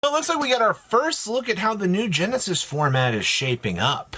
Well, it looks like we got our first look at how the new Genesis format is shaping up.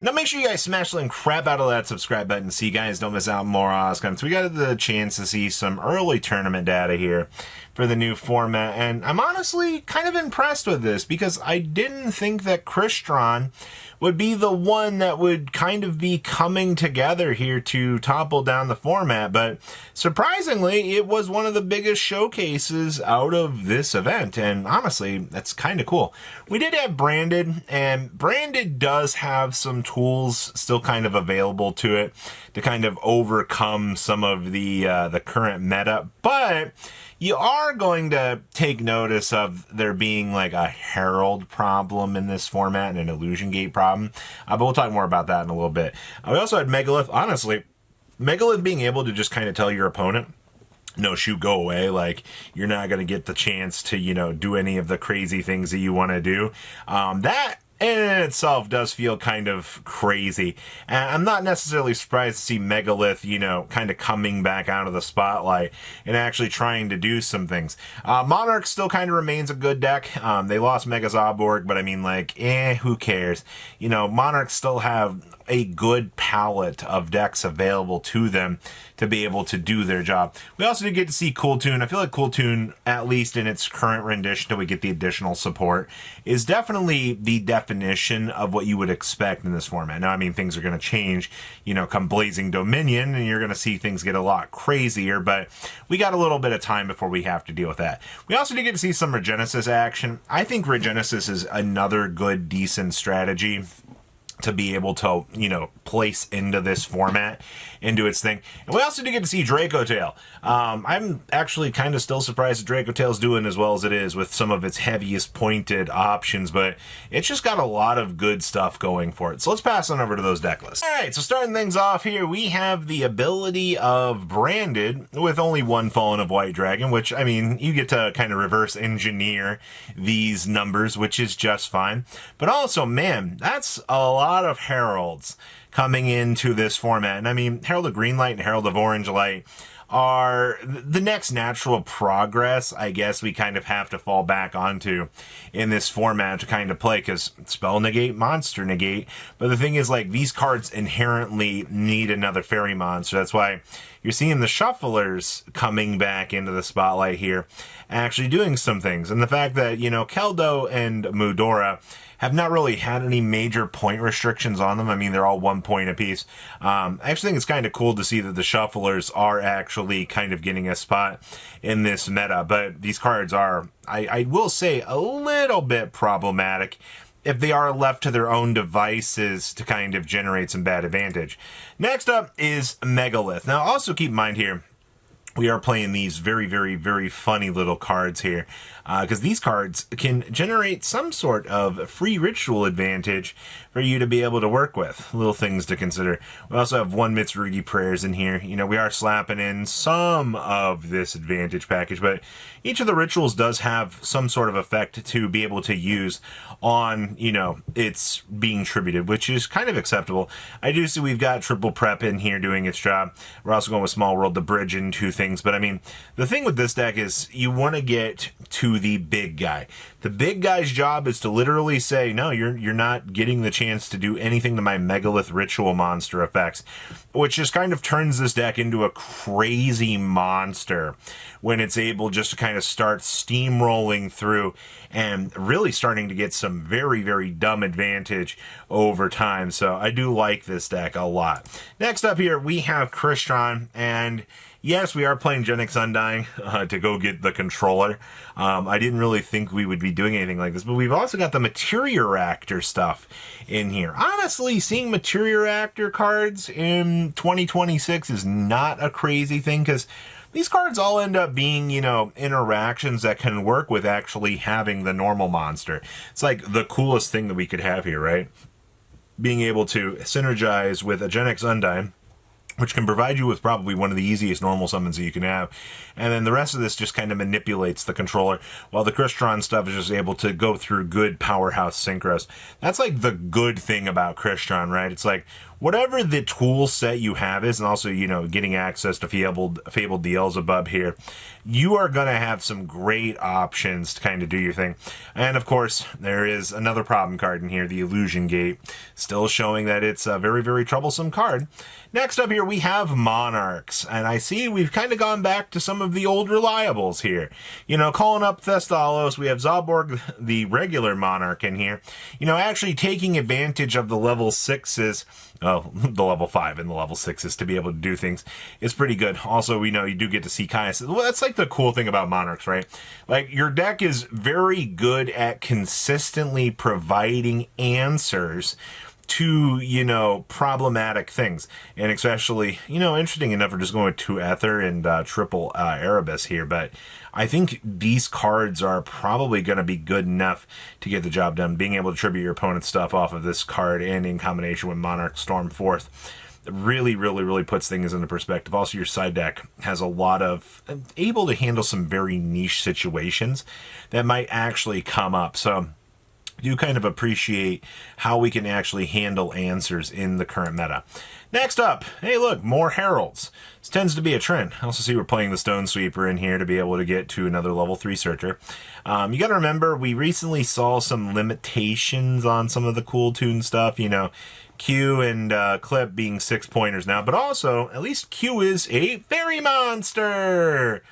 Now make sure you guys smash the link crap out of that subscribe button so you guys don't miss out on more Oscars. So we got the chance to see some early tournament data here for the new format, and I'm honestly kind of impressed with this because I didn't think that Crystron would be the one that would kind of be coming together here to topple down the format, but surprisingly it was one of the biggest showcases out of this event, and honestly that's kind of cool. We did have Branded, and Branded does have some tools still kind of available to it to kind of overcome some of the current meta, but you are going to take notice of there being like a Herald problem in this format and an Illusion Gate problem. But we'll talk more about that in a little bit. We also had Megalith. Honestly, Megalith being able to just kind of tell your opponent, no, shoot, go away. Like, you're not going to get the chance to, you know, do any of the crazy things that you want to do. That in itself does feel kind of crazy. And I'm not necessarily surprised to see Megalith, you know, kind of coming back out of the spotlight and actually trying to do some things. Monarch still kind of remains a good deck. They lost Megazoborg, but I mean, like, who cares? You know, Monarch still have a good palette of decks available to them to be able to do their job. We also did get to see Cool Tune. I feel like Cool Tune, at least in its current rendition till we get the additional support, is definitely the definition of what you would expect in this format. Now, I mean, things are going to change, you know, come Blazing Dominion, and you're going to see things get a lot crazier, but we got a little bit of time before we have to deal with that. We also did get to see some Regenesis action. I think Regenesis is another good, decent strategy to be able to, you know, place into this format, into its thing. And we also did get to see Dracotail. I'm actually kind of still surprised that Dracotail's doing as well as it is with some of its heaviest pointed options, but it's just got a lot of good stuff going for it. So let's pass on over to those deck lists. All right, so starting things off here, we have the ability of Branded with only one Fallen of White Dragon, which, I mean, you get to kind of reverse engineer these numbers, which is just fine. But also, man, that's a lot of Heralds coming into this format. And I mean, Herald of Green Light and Herald of Orange Light are the next natural progress, I guess, we kind of have to fall back onto in this format to kind of play, because Spell Negate, Monster Negate. But the thing is, like, these cards inherently need another fairy monster. That's why you're seeing the Shufflers coming back into the spotlight here, actually doing some things. And the fact that, you know, Keldo and Mudora have not really had any major point restrictions on them. I mean, they're all 1 point apiece. I actually think it's kind of cool to see that the Shufflers are actually kind of getting a spot in this meta. But these cards are, I will say, a little bit problematic if they are left to their own devices to kind of generate some bad advantage. Next up is Megalith. Now, also keep in mind here, we are playing these very, very, very funny little cards here, because these cards can generate some sort of free ritual advantage for you to be able to work with. Little things to consider. We also have one Mitsurugi Prayers in here. You know, we are slapping in some of this advantage package, but each of the rituals does have some sort of effect to be able to use on, you know, its being tributed, which is kind of acceptable. I do see we've got Triple Prep in here doing its job. We're also going with Small World to bridge into things, but I mean, the thing with this deck is you want to get to the big guy. The big guy's job is to literally say, no, you're not getting the chance to do anything to my Megalith ritual monster effects, which just kind of turns this deck into a crazy monster when it's able just to kind of start steamrolling through and really starting to get some very, very dumb advantage over time. So I do like this deck a lot. Next up here, we have Crystron, and yes, we are playing Gen X Undying to go get the controller. I didn't really think we would be doing anything like this, but we've also got the Materia Reactor stuff in here. Honestly, seeing Materia Reactor cards in 2026 is not a crazy thing, because these cards all end up being, you know, interactions that can work with actually having the normal monster. It's like the coolest thing that we could have here, right? Being able to synergize with a Gen X Undyne, which can provide you with probably one of the easiest normal summons that you can have. And then the rest of this just kind of manipulates the controller, while the Crystron stuff is just able to go through good powerhouse synchros. That's like the good thing about Crystron, right? It's like, whatever the tool set you have is, and also, you know, getting access to Fabled Beelzebub here, you are going to have some great options to kind of do your thing. And of course, there is another problem card in here, the Illusion Gate, still showing that it's a very, very troublesome card. Next up here, we have Monarchs, and I see we've kind of gone back to some of the old reliables here. You know, calling up Thestalos, we have Zalborg, the regular Monarch in here. You know, actually taking advantage of the level 6s, the level 5 and the level 6s to be able to do things is pretty good. Also, we know you do get to see Caius. Well, that's like the cool thing about Monarchs, right? Like, your deck is very good at consistently providing answers to, you know, problematic things. And especially, you know, interesting enough, we're just going with 2 Ether and triple Erebus here, but I think these cards are probably going to be good enough to get the job done. Being able to tribute your opponent's stuff off of this card and in combination with Monarch Stormforth really, really, really puts things into perspective. Also, your side deck has a lot of able to handle some very niche situations that might actually come up. So I do kind of appreciate how we can actually handle answers in the current meta. Next up, hey look, more Heralds. This tends to be a trend. I also see we're playing the Stone Sweeper in here to be able to get to another level 3 searcher. You got to remember, we recently saw some limitations on some of the cool tune stuff, you know, Q and Clip being 6-pointers now, but also, at least Q is a fairy monster.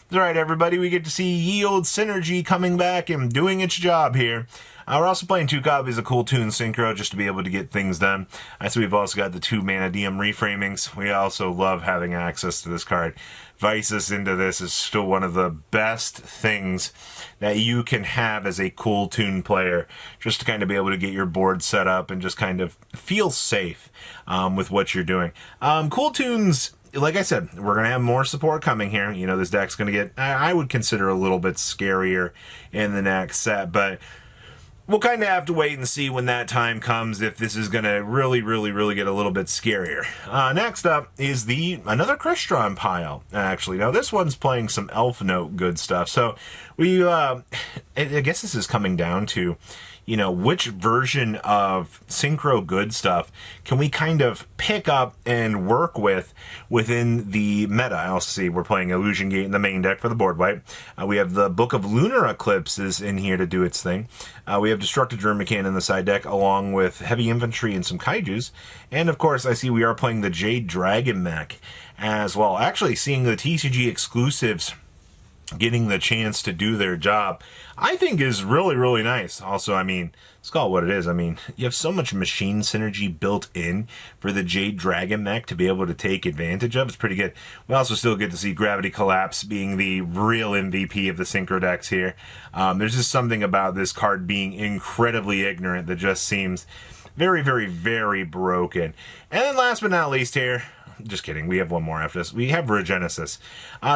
That's right, everybody, we get to see Yield Synergy coming back and doing its job here. We're also playing 2 copies of Cool Toon Synchro just to be able to get things done. I see we've also got the 2 mana DM reframings. We also love having access to this card. Vices into this is still one of the best things that you can have as a Cool Toon player, just to kind of be able to get your board set up and just kind of feel safe with what you're doing. Cool Toons, like I said, we're going to have more support coming here. You know, this deck's going to get, I would consider, a little bit scarier in the next set, but we'll kind of have to wait and see when that time comes if this is going to really, really, really get a little bit scarier. Next up is another Crystron pile, actually. Now, this one's playing some Elf Note good stuff. So, I guess this is coming down to, you know, which version of Synchro good stuff can we kind of pick up and work with within the meta. I'll see, we're playing Illusion Gate in the main deck for the board wipe. We have the Book of Lunar Eclipses in here to do its thing. We have Destructive Germican in the side deck, along with Heavy Infantry and some Kaijus. And of course, I see we are playing the Jade Dragon mech as well. Actually, seeing the TCG exclusives getting the chance to do their job, I think is really, really nice. Also, I mean, let's call it what it is. I mean, you have so much machine synergy built in for the Jade Dragon mech to be able to take advantage of. It's pretty good. We also still get to see Gravity Collapse being the real MVP of the Synchro decks here. There's just something about this card being incredibly ignorant that just seems very, very, very broken. And then last but not least here, just kidding, we have one more after this. We have Regenesis.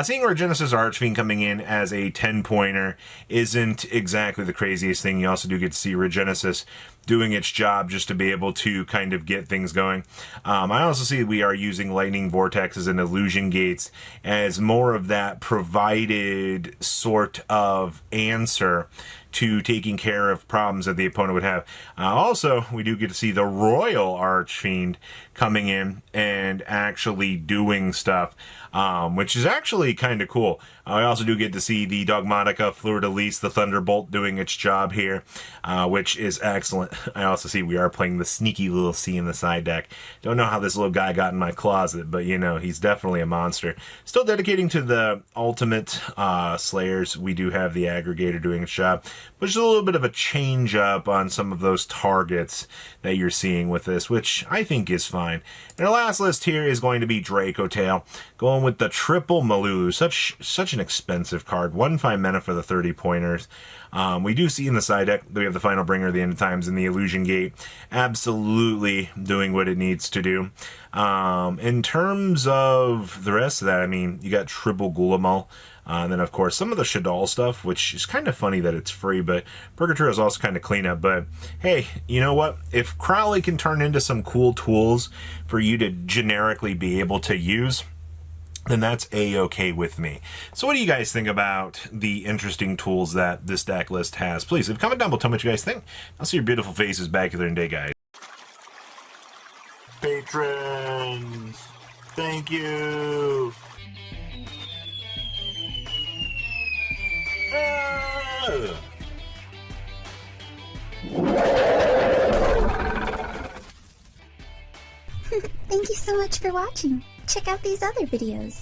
Seeing Regenesis Archfiend coming in as a 10-pointer isn't exactly the craziest thing. You also do get to see Regenesis doing its job just to be able to kind of get things going. I also see we are using Lightning Vortexes and Illusion Gates as more of that provided sort of answer to taking care of problems that the opponent would have. Also, we do get to see the Royal Archfiend coming in and actually doing stuff, which is actually kind of cool. I also do get to see the Dogmatika Fleur-de-Lis, the Thunderbolt, doing its job here, which is excellent. I also see we are playing the sneaky little C in the side deck. Don't know how this little guy got in my closet, but you know, he's definitely a monster. Still dedicating to the ultimate Slayers. We do have the Aggregator doing its job, but just a little bit of a change up on some of those targets that you're seeing with this, which I think is fine. And our last list here is going to be Dracotail, going with the triple Malulu. Such an expensive card. 1/5 mana for the 30-pointers. We do see in the side deck that we have the Final Bringer, the End of Times, and the Illusion Gate absolutely doing what it needs to do. In terms of the rest of that, I mean, you got triple Gulamal. And then, of course, some of the Shadal stuff, which is kind of funny that it's free, but Purgatory is also kind of cleanup. But, hey, you know what? If Crowley can turn into some cool tools for you to generically be able to use, then that's A-okay with me. So what do you guys think about the interesting tools that this deck list has? Please, comment down below, tell me what you guys think. I'll see your beautiful faces back here in day, guys. patrons. Thank you. Thank you so much for watching. Check out these other videos.